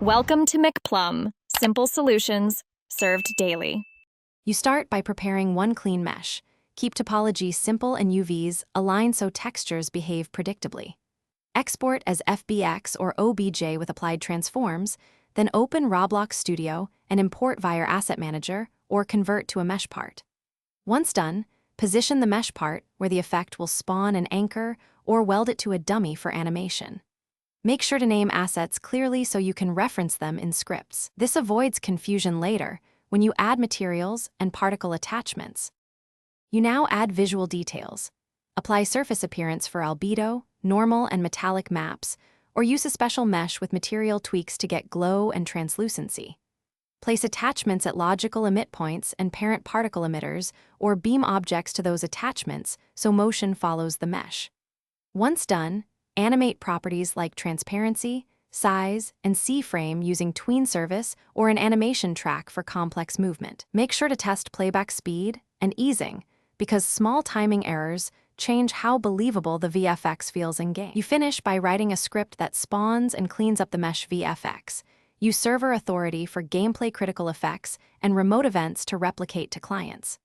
Welcome to McPlum, simple solutions served daily. You start by preparing one clean mesh. Keep topology simple and UVs aligned so textures behave predictably. Export as FBX or OBJ with applied transforms, then open Roblox Studio and import via Asset Manager or convert to a mesh part. Once done, position the mesh part where the effect will spawn an anchor or weld it to a dummy for animation. Make sure to name assets clearly so you can reference them in scripts. This avoids confusion later when you add materials and particle attachments. You now add visual details. Apply surface appearance for albedo, normal, and metallic maps, or use a special mesh with material tweaks to get glow and translucency. Place attachments at logical emit points and parent particle emitters, or beam objects to those attachments so motion follows the mesh. Once done, animate properties like transparency, size, and C-frame using tween service or an animation track for complex movement. Make sure to test playback speed and easing, because small timing errors change how believable the VFX feels in-game. You finish by writing a script that spawns and cleans up the mesh VFX. Use server authority for gameplay-critical effects and remote events to replicate to clients.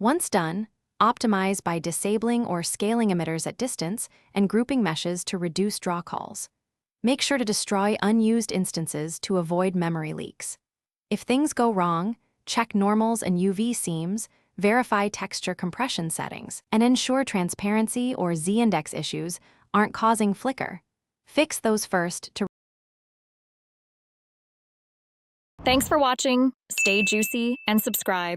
Once done, optimize by disabling or scaling emitters at distance and grouping meshes to reduce draw calls. Make sure to destroy unused instances to avoid memory leaks. If things go wrong, check normals and UV seams, verify texture compression settings, and ensure transparency or Z-index issues aren't causing flicker. Fix those first to. Thanks for watching. Stay juicy and subscribe.